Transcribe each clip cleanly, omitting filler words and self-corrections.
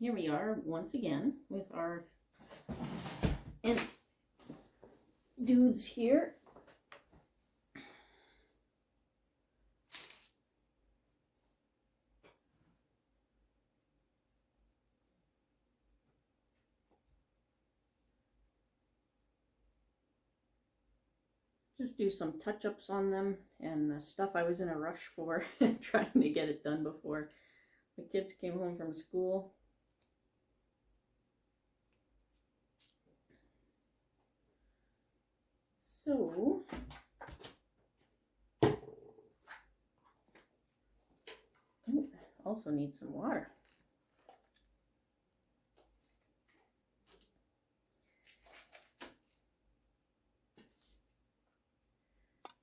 here we are once again with our ant dudes here. Just do some touch-ups on them and the stuff I was in a rush for, trying to get it done before the kids came home from school. So, also need some water.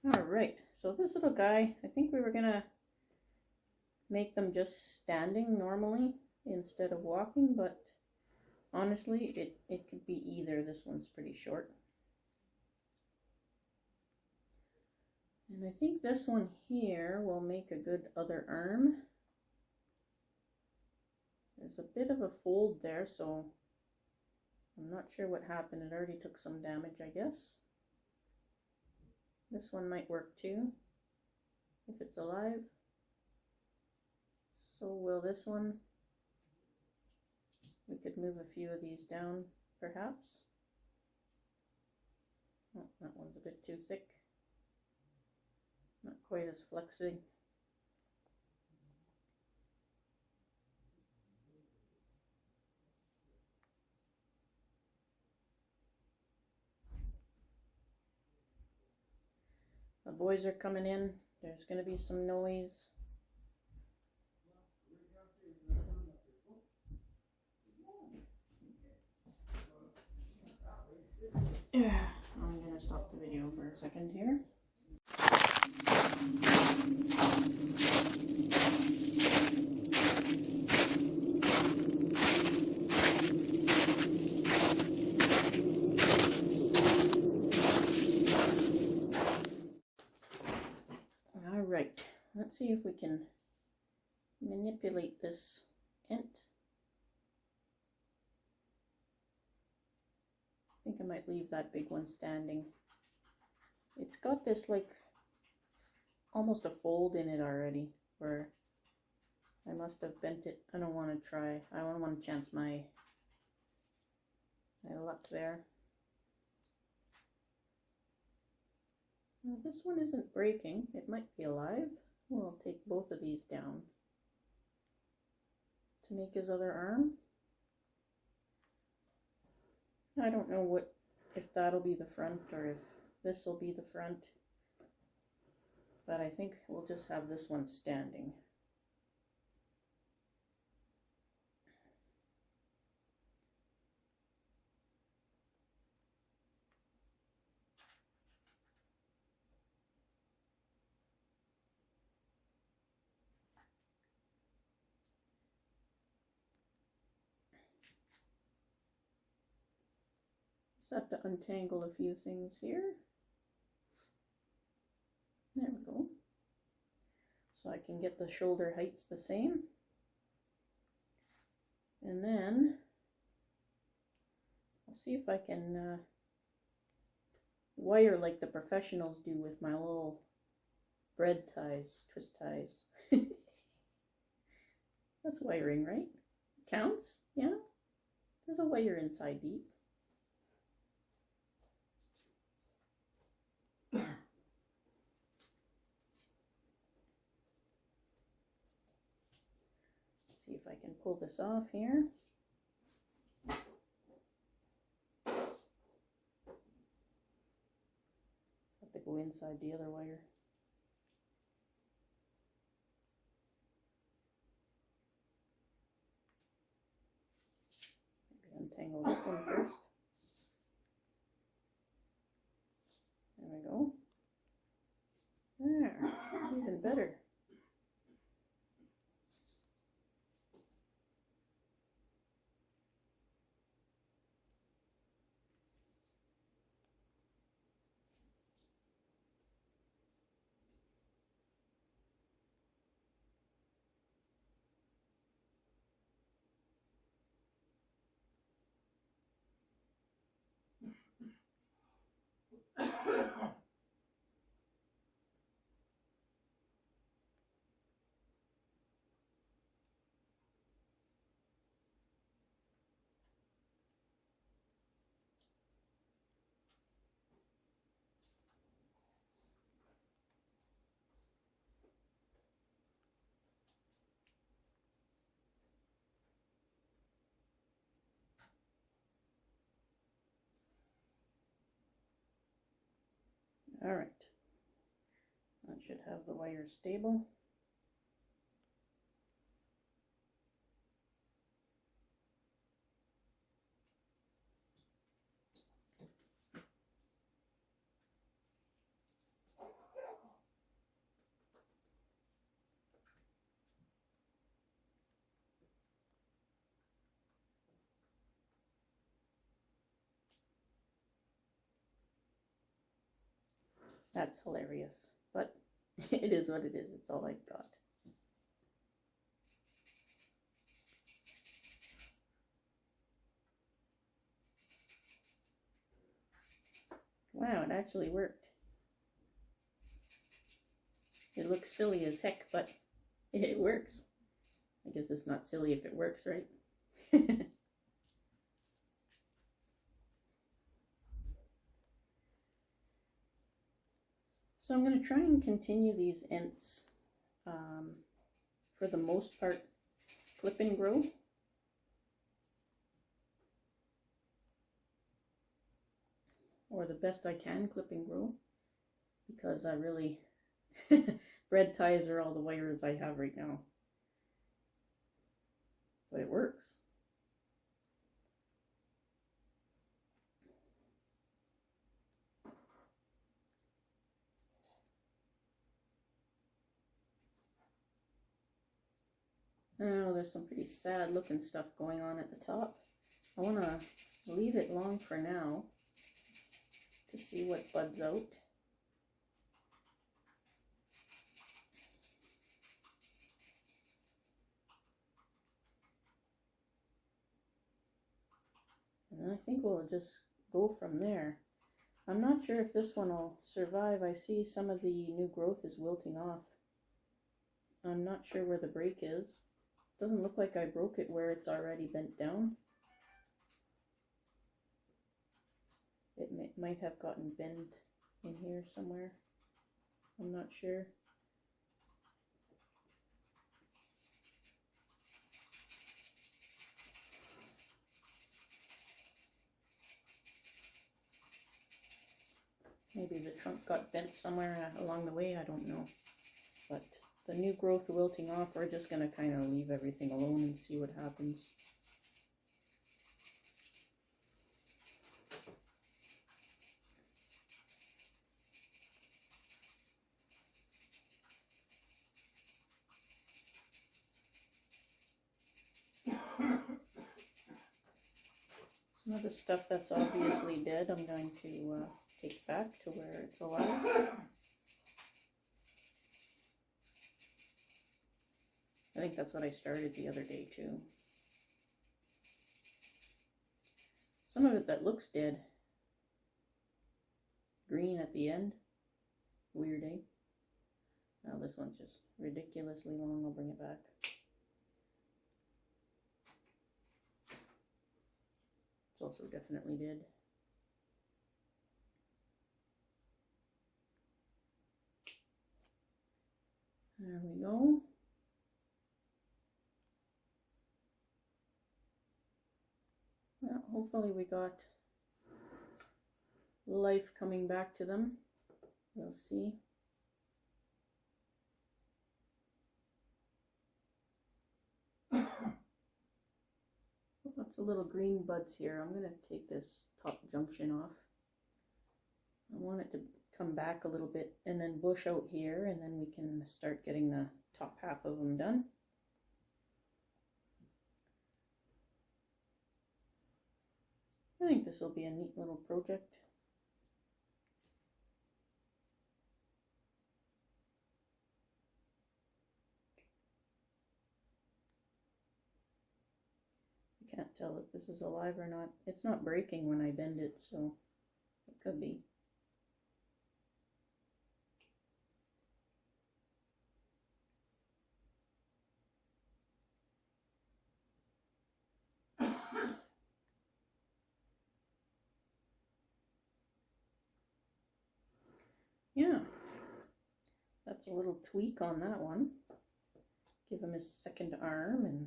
All right, so this little guy, I think we were gonna make them just standing normally instead of walking, but honestly, it could be either. This one's pretty short. And I think this one here will make a good other arm. There's a bit of a fold there, so I'm not sure what happened. It already took some damage, I guess. This one might work too, if it's alive. So will this one. We could move a few of these down, perhaps. Oh, that one's a bit too thick. Not quite as flexy. The boys are coming in. There's going to be some noise. I'm going to stop the video for a second here. All right, let's see if we can manipulate this ant. I think I might leave that big one standing. It's got this like almost a fold in it already, where I must have bent it. I don't want to try. I don't want to chance my luck there. Well, this one isn't breaking. It might be alive. We'll take both of these down to make his other arm. I don't know if that'll be the front or if this will be the front, but I think we'll just have this one standing. Just have to untangle a few things here. There we go. So I can get the shoulder heights the same. And then I'll see if I can wire like the professionals do with my little bread ties, twist ties. That's wiring, right? Counts? Yeah? There's a wire inside these. See if I can pull this off here. Have to go inside the other wire. Maybe untangle this one first. There we go. There, even better. All right, that should have the wire stable. That's hilarious, but it is what it is. It's all I've got. Wow, it actually worked. It looks silly as heck, but it works. I guess it's not silly if it works, right? So I'm going to try and continue these ents for the most part clip and grow. Or the best I can clip and grow, because I really bread ties are all the wires I have right now, but it works. Oh, there's some pretty sad looking stuff going on at the top. I want to leave it long for now to see what buds out. And I think we'll just go from there. I'm not sure if this one will survive. I see some of the new growth is wilting off. I'm not sure where the break is. Doesn't look like I broke it where it's already bent down. It might have gotten bent in here somewhere. I'm not sure. Maybe the trunk got bent somewhere along the way, I don't know. But the new growth wilting off, we're just going to kind of leave everything alone and see what happens. Some of the stuff that's obviously dead, I'm going to take back to where it's alive. I think that's what I started the other day too. Some of it that looks dead. Green at the end. Weird, eh? Now this one's just ridiculously long. I'll bring it back. It's also definitely dead. There we go. Well, hopefully we got life coming back to them. We'll see. Lots of little green buds here. I'm going to take this top junction off. I want it to come back a little bit and then bush out here, and then we can start getting the top half of them done. I think this will be a neat little project. I can't tell if this is alive or not. It's not breaking when I bend it, so it could be. Yeah, that's a little tweak on that one. Give him his second arm and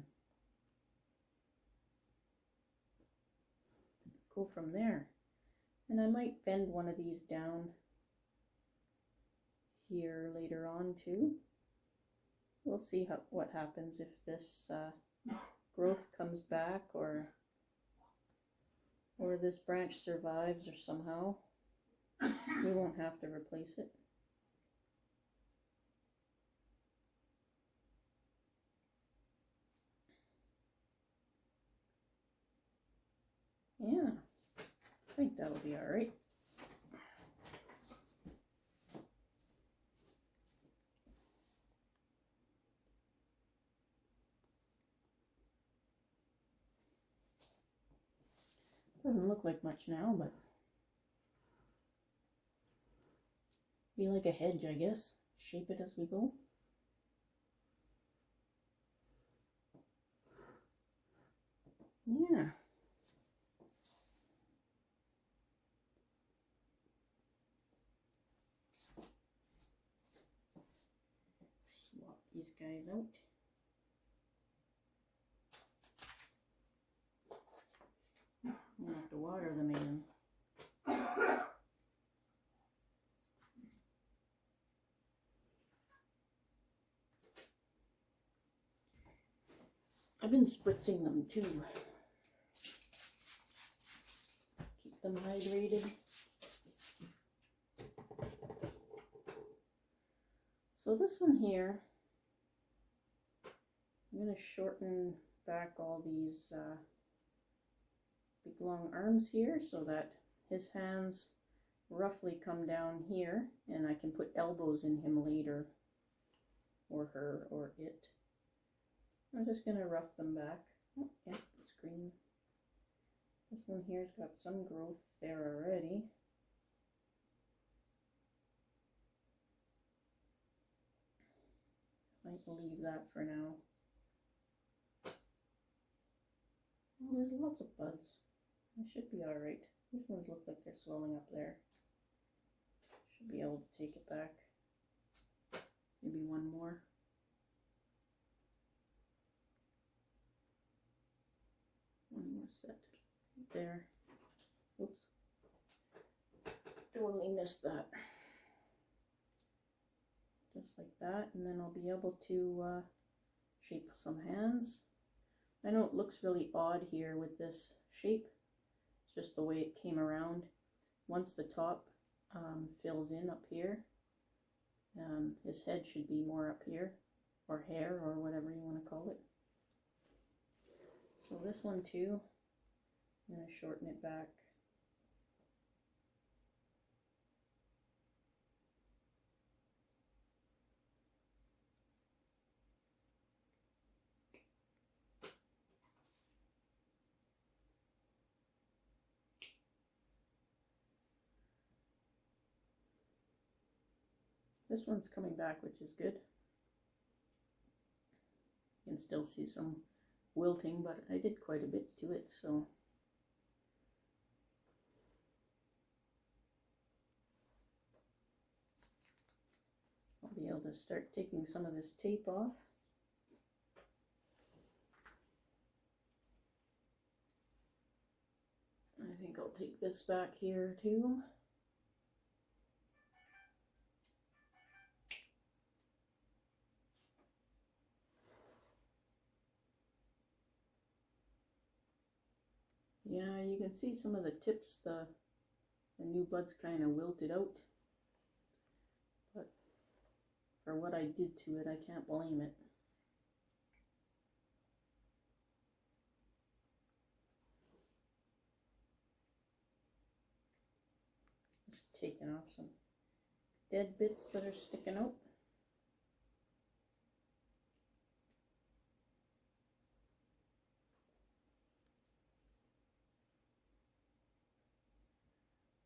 go from there. And I might bend one of these down here later on too. We'll see what happens if this growth comes back, or this branch survives, or somehow we won't have to replace it. Yeah, I think that'll be all right. Doesn't look like much now, but be like a hedge, I guess. Shape it as we go. Yeah. Swap these guys out. I'm gonna have to water them again. I've been spritzing them too. Keep them hydrated. So this one here, I'm going to shorten back all these big long arms here so that his hands roughly come down here, and I can put elbows in him later, or her, or it. I'm just going to rough them back. Oh, yeah, it's green. This one here's got some growth there already. Might leave that for now. Oh, there's lots of buds. It should be alright. These ones look like they're swelling up there. Should be able to take it back. Maybe one more. One more set. There. Oops. Totally missed that. Just like that, and then I'll be able to shape some hands. I know it looks really odd here with this shape. It's just the way it came around. Once the top fills in up here, his head should be more up here, or hair, or whatever you want to call it. So this one too, I'm going to shorten it back. This one's coming back, which is good. You can still see some wilting, but I did quite a bit to it, so. I'll be able to start taking some of this tape off. I think I'll take this back here too. Yeah, you can see some of the tips, the new buds kind of wilted out. But for what I did to it, I can't blame it. Just taking off some dead bits that are sticking out.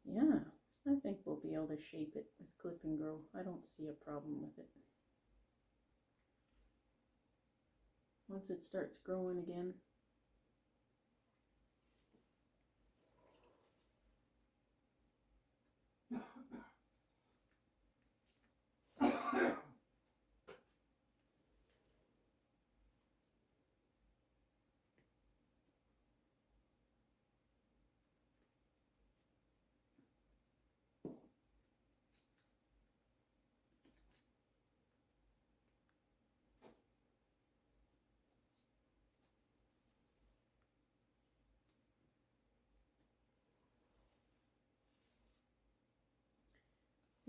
Yeah, I think we'll be able to shape it with clip and grow. I don't see a problem with it. Once it starts growing again.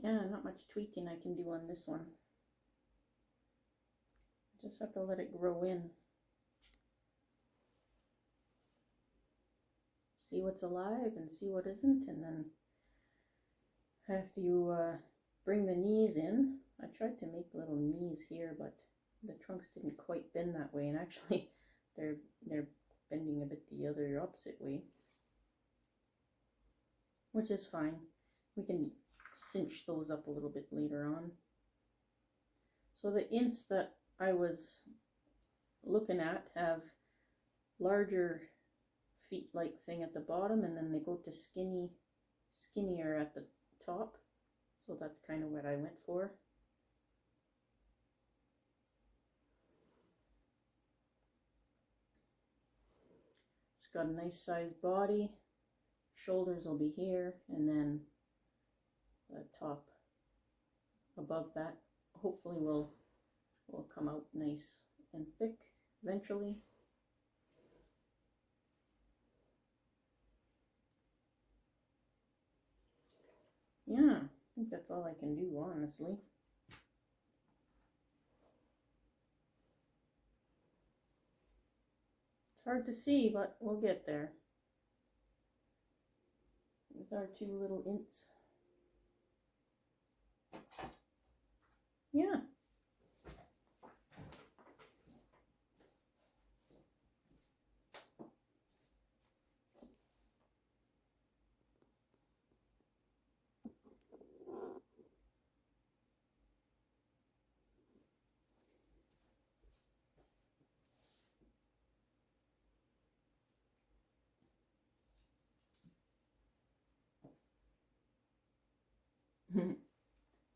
Yeah, not much tweaking I can do on this one. Just have to let it grow in. See what's alive and see what isn't, and then have to bring the knees in. I tried to make little knees here, but the trunks didn't quite bend that way, and actually they're bending a bit the other opposite way, which is fine. We can cinch those up a little bit later on. So the ints that I was looking at have larger feet like thing at the bottom, and then they go to skinnier at the top. So that's kind of what I went for. It's got a nice sized body. Shoulders will be here, and then the top above that hopefully will come out nice and thick eventually. Yeah, I think that's all I can do, honestly. It's hard to see, but we'll get there. With our two little ints. Yeah.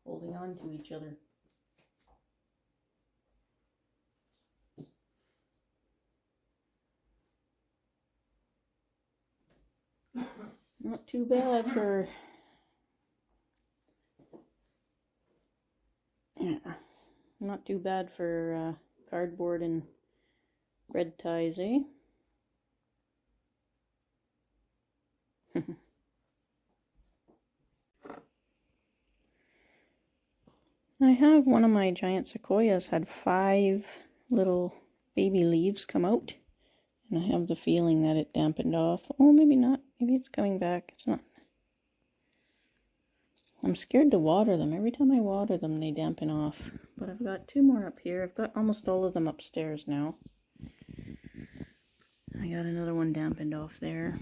Holding on to each other. Not too bad for, not too bad for cardboard and red ties, eh? I have one of my giant sequoias had 5 little baby leaves come out, and I have the feeling that it dampened off. Oh, maybe not. Maybe it's coming back. It's not. I'm scared to water them. Every time I water them, they dampen off. But I've got 2 more up here. I've got almost all of them upstairs now. I got another one dampened off there.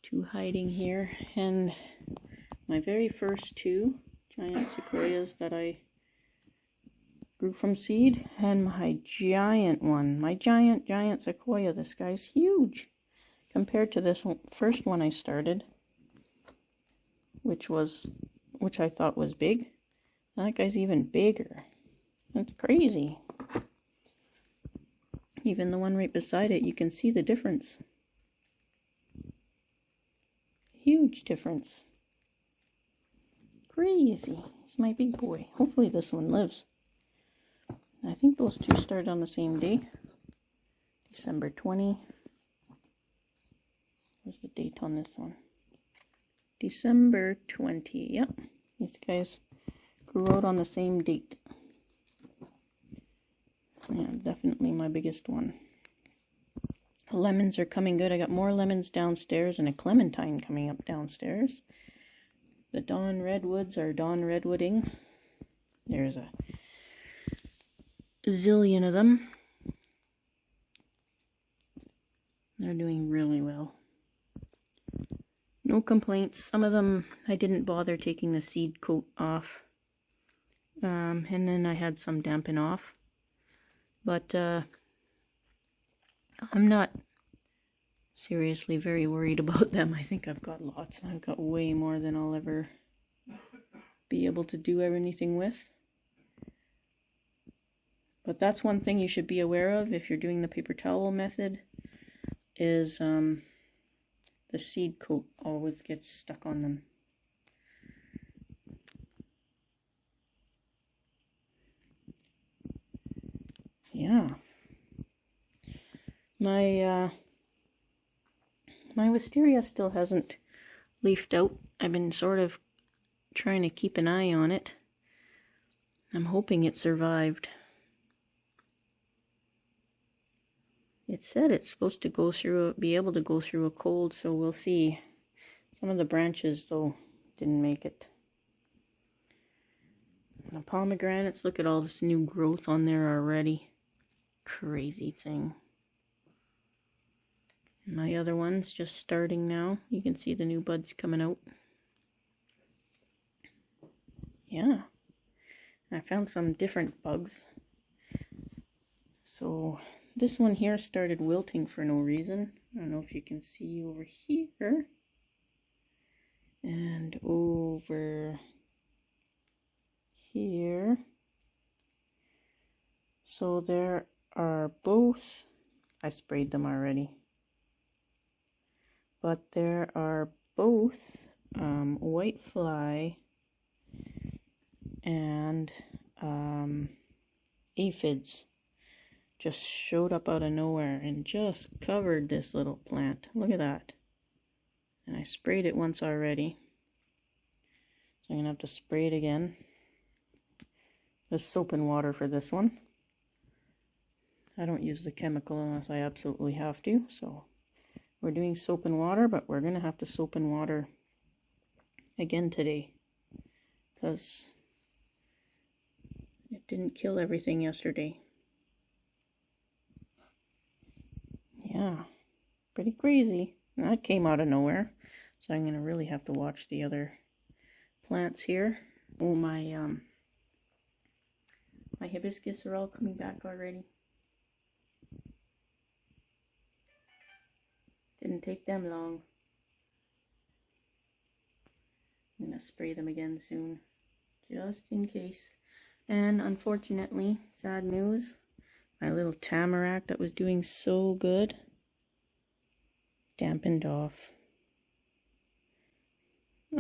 2 hiding here. And my very first 2 giant sequoias that I grew from seed, and my giant one, my giant sequoia. This guy's huge compared to this first one I started, which I thought was big. That guy's even bigger. That's crazy. Even the one right beside it, you can see the difference. Huge difference. Crazy. It's my big boy. Hopefully this one lives. I think those 2 started on the same day. December 20. Where's the date on this one? December 20. Yep. These guys grew out on the same date. Yeah, definitely my biggest one. The lemons are coming good. I got more lemons downstairs and a clementine coming up downstairs. The Dawn Redwoods are Dawn Redwooding. There's a zillion of them. They're doing really well. No complaints. Some of them I didn't bother taking the seed coat off. And then I had some dampen off. But I'm not seriously very worried about them. I think I've got lots. I've got way more than I'll ever be able to do anything with. But that's one thing you should be aware of if you're doing the paper towel method, is the seed coat always gets stuck on them. Yeah. My wisteria still hasn't leafed out. I've been sort of trying to keep an eye on it. I'm hoping it survived. It said it's supposed to be able to go through a cold, so we'll see. Some of the branches, though, didn't make it. The pomegranates, look at all this new growth on there already. Crazy thing. My other one's just starting now. You can see the new buds coming out. Yeah. I found some different bugs. So this one here started wilting for no reason. I don't know if you can see over here. And over here. So there are both, I sprayed them already, but there are both white fly and aphids just showed up out of nowhere and just covered this little plant. Look at that. And I sprayed it once already, so I'm gonna have to spray it again. There's soap and water for this one. I don't use the chemical unless I absolutely have to, so we're doing soap and water, but we're gonna have to soap and water again today because it didn't kill everything yesterday. Yeah, pretty crazy. And that came out of nowhere, so I'm gonna really have to watch the other plants here. Oh, my hibiscus are all coming back already. Didn't take them long. I'm gonna spray them again soon, just in case. And unfortunately, sad news, my little tamarack that was doing so good dampened off.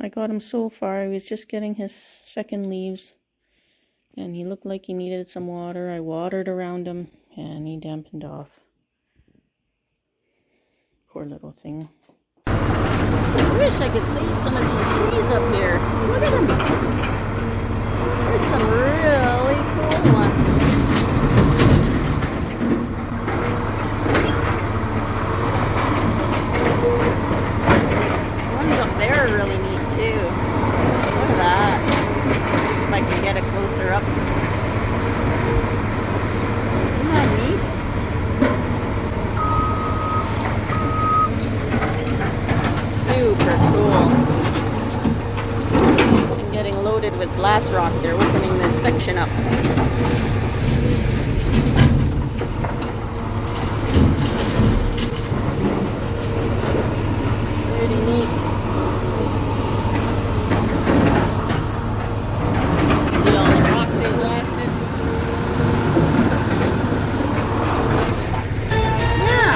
I got him so far. He was just getting his second leaves, and he looked like he needed some water. I watered around him, and he dampened off. Poor little thing. I wish I could save some of these trees up here. Look at them. There's some really cool ones. Ones up there are really neat too. Look at that. If I can get it closer up. Isn't that neat? Super cool. And getting loaded with blast rock. They're opening this section up. Pretty neat. See all the rock they blasted? Yeah.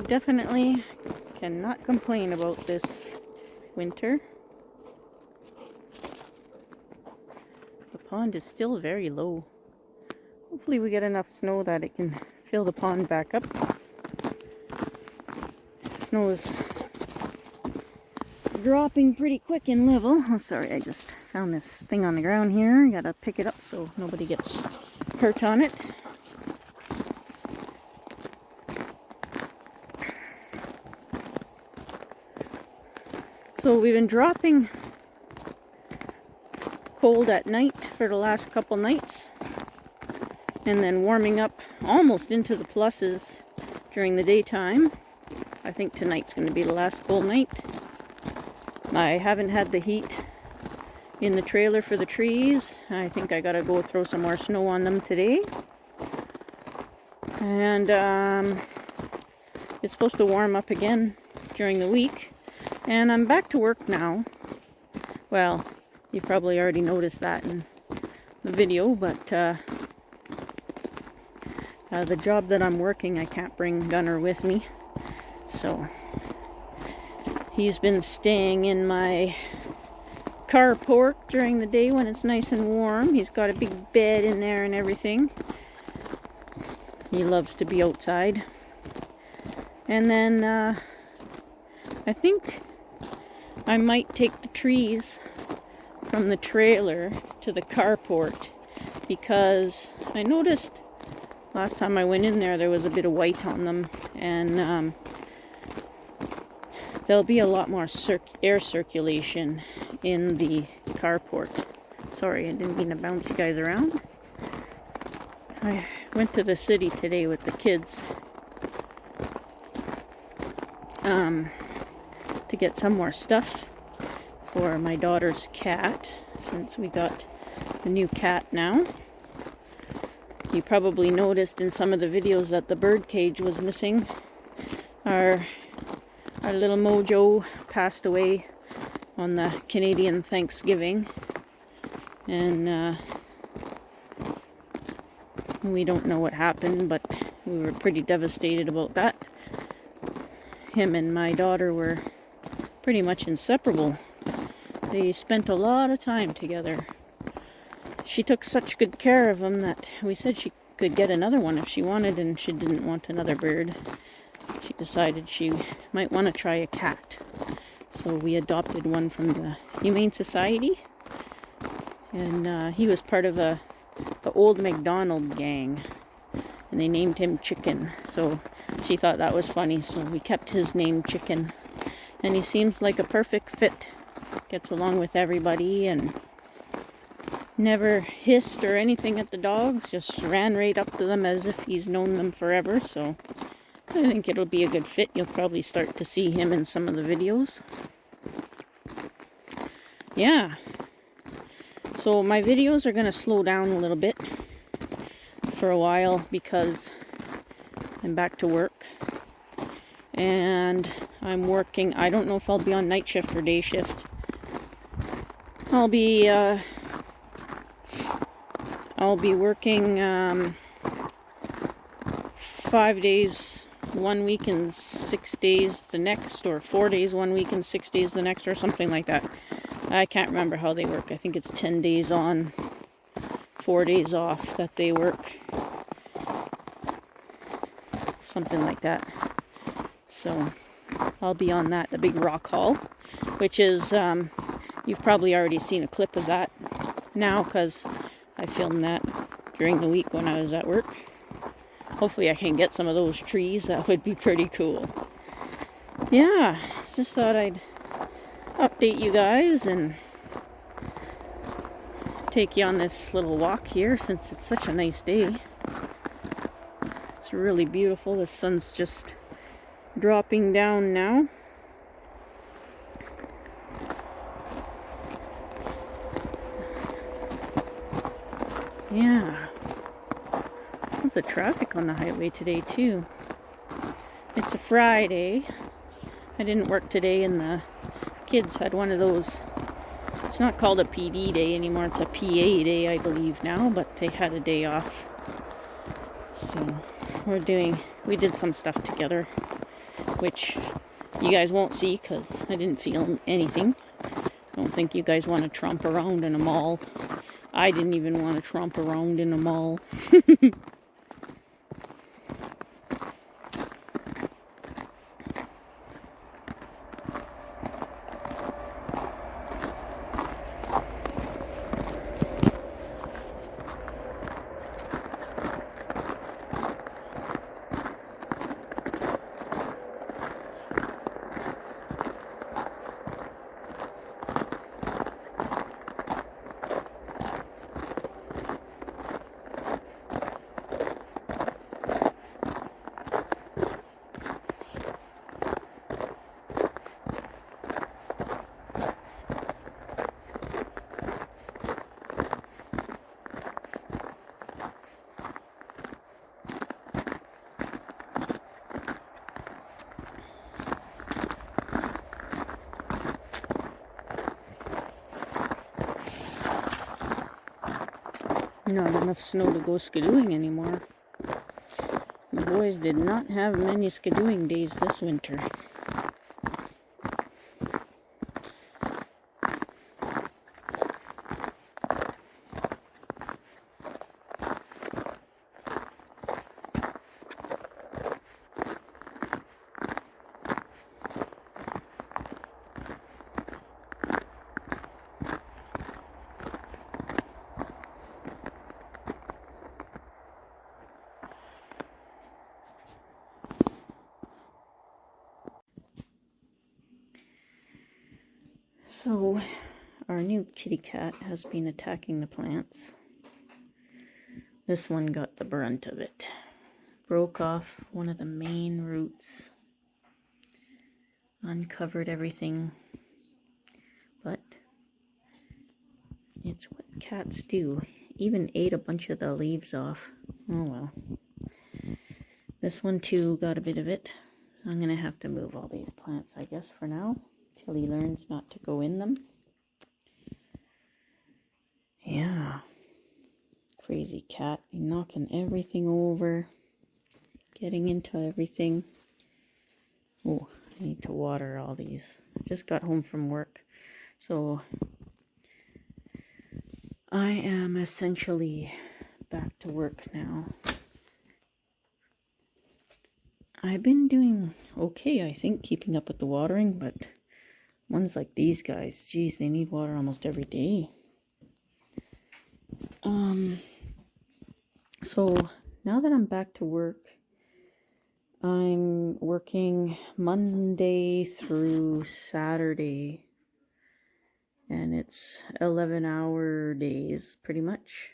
Definitely cannot complain about this winter. The pond is still very low. Hopefully we get enough snow that it can fill the pond back up. Snow is dropping pretty quick in level. Oh, sorry, I just found this thing on the ground here. I gotta pick it up so nobody gets hurt on it. So we've been dropping cold at night for the last couple nights, and then warming up almost into the pluses during the daytime. I think tonight's going to be the last cold night. I haven't had the heat in the trailer for the trees. I think I gotta go throw some more snow on them today. And it's supposed to warm up again during the week. And I'm back to work now. Well, you probably already noticed that in the video, but the job that I'm working, I can't bring Gunner with me. So he's been staying in my carport during the day when it's nice and warm. He's got a big bed in there and everything. He loves to be outside. And then I think I might take the trees from the trailer to the carport, because I noticed last time I went in there was a bit of white on them, and there'll be a lot more air circulation in the carport. Sorry, I didn't mean to bounce you guys around. I went to the city today with the kids to get some more stuff for my daughter's cat, since we got a new cat now. You probably noticed in some of the videos that the bird cage was missing. Our little Mojo passed away on the Canadian Thanksgiving, and we don't know what happened, but we were pretty devastated about that. Him and my daughter were pretty much inseparable. They spent a lot of time together. She took such good care of him that we said she could get another one if she wanted, and she didn't want another bird. She decided she might want to try a cat. So we adopted one from the Humane Society, and he was part of the old McDonald gang, and they named him Chicken. So she thought that was funny, so we kept his name Chicken. And he seems like a perfect fit. Gets along with everybody and never hissed or anything at the dogs, just ran right up to them as if he's known them forever. So I think it'll be a good fit. You'll probably start to see him in some of the videos. Yeah. So my videos are going to slow down a little bit for a while because I'm back to work. And I'm working. I don't know if I'll be on night shift or day shift. I'll be working 5 days one week and 6 days the next, or 4 days one week and 6 days the next, or something like that. I can't remember how they work. I think it's 10 days on, 4 days off that they work. Something like that. So I'll be on that, the big rock haul, which is, you've probably already seen a clip of that now, because I filmed that during the week when I was at work. Hopefully I can get some of those trees. That would be pretty cool. Yeah, just thought I'd update you guys and take you on this little walk here, since it's such a nice day. It's really beautiful. The sun's just dropping down now. Yeah. Lots of traffic on the highway today too. It's a Friday. I didn't work today, and the kids had one of those. It's not called a PD day anymore. It's a PA day, I believe now, but they had a day off. So we did some stuff together, which you guys won't see because I didn't film anything. I don't think you guys want to tromp around in a mall. I didn't even want to tromp around in a mall. Not enough snow to go skidooing anymore. The boys did not have many skidooing days this winter. So, our new kitty cat has been attacking the plants. This one got the brunt of it. Broke off one of the main roots. Uncovered everything. But it's what cats do. Even ate a bunch of the leaves off. Oh well. This one too got a bit of it. I'm going to have to move all these plants, I guess, for now. Till he learns not to go in them. Yeah. Crazy cat. He's knocking everything over. Getting into everything. Oh, I need to water all these. I just got home from work. So I am essentially back to work now. I've been doing okay, I think, keeping up with the watering, but ones like these guys, geez, they need water almost every day. So now that I'm back to work, I'm working Monday through Saturday, and it's 11-hour days pretty much,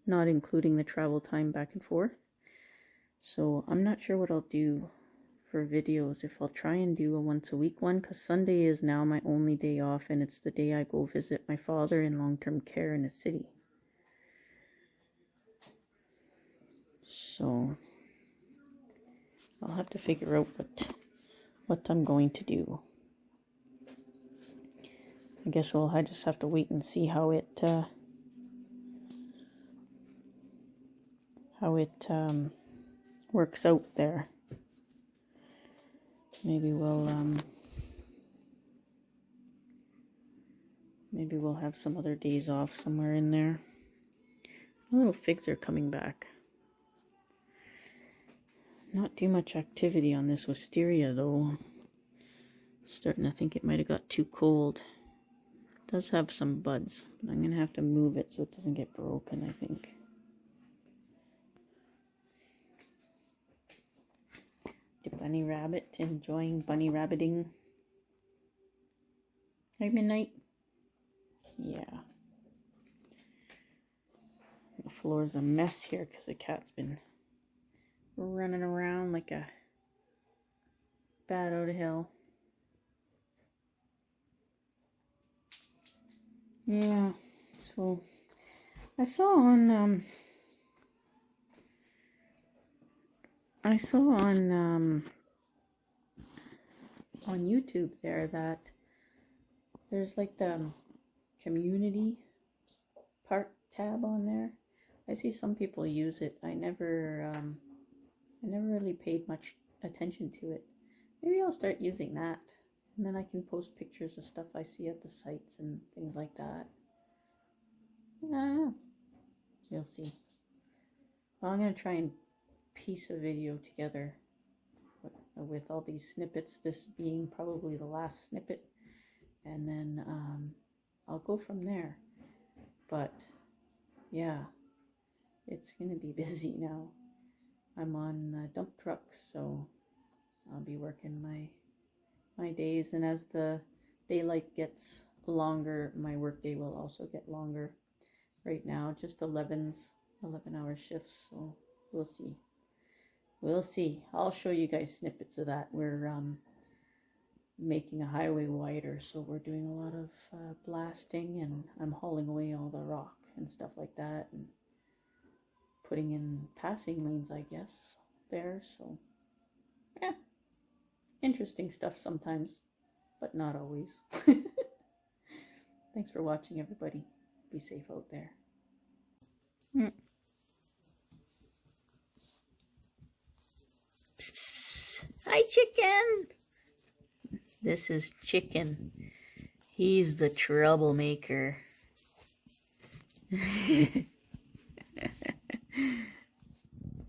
not including the travel time back and forth. So I'm not sure what I'll do for videos, if I'll try and do a once a week one, because Sunday is now my only day off, and it's the day I go visit my father in long-term care in the city. So I'll have to figure out what I'm going to do. I guess I just have to wait and see how it works out there. Maybe we'll have some other days off somewhere in there. The little figs are coming back. Not too much activity on this wisteria though. Starting to think it might have got too cold. It does have some buds, but I'm gonna have to move it so it doesn't get broken, I think. The bunny rabbit enjoying bunny rabbiting. Hey, Midnight. Yeah. The floor's a mess here because the cat's been running around like a bat out of hell. Yeah, so I saw on YouTube there that there's like the community part tab on there. I see some people use it. I never really paid much attention to it. Maybe I'll start using that, and then I can post pictures of stuff I see at the sites and things like that. We'll see. Well, I'm gonna try and piece a video together with all these snippets, this being probably the last snippet, and then I'll go from there. But yeah, it's gonna be busy now. I'm on dump trucks, so I'll be working my days, and as the daylight gets longer, my work day will also get longer. Right now, just 11-hour shifts, so we'll see. We'll see. I'll show you guys snippets of that. We're making a highway wider, so we're doing a lot of blasting, and I'm hauling away all the rock and stuff like that, and putting in passing lanes, I guess, there. So yeah, interesting stuff sometimes, but not always. Thanks for watching, everybody. Be safe out there. Mm. Hi, Chicken! This is Chicken. He's the troublemaker.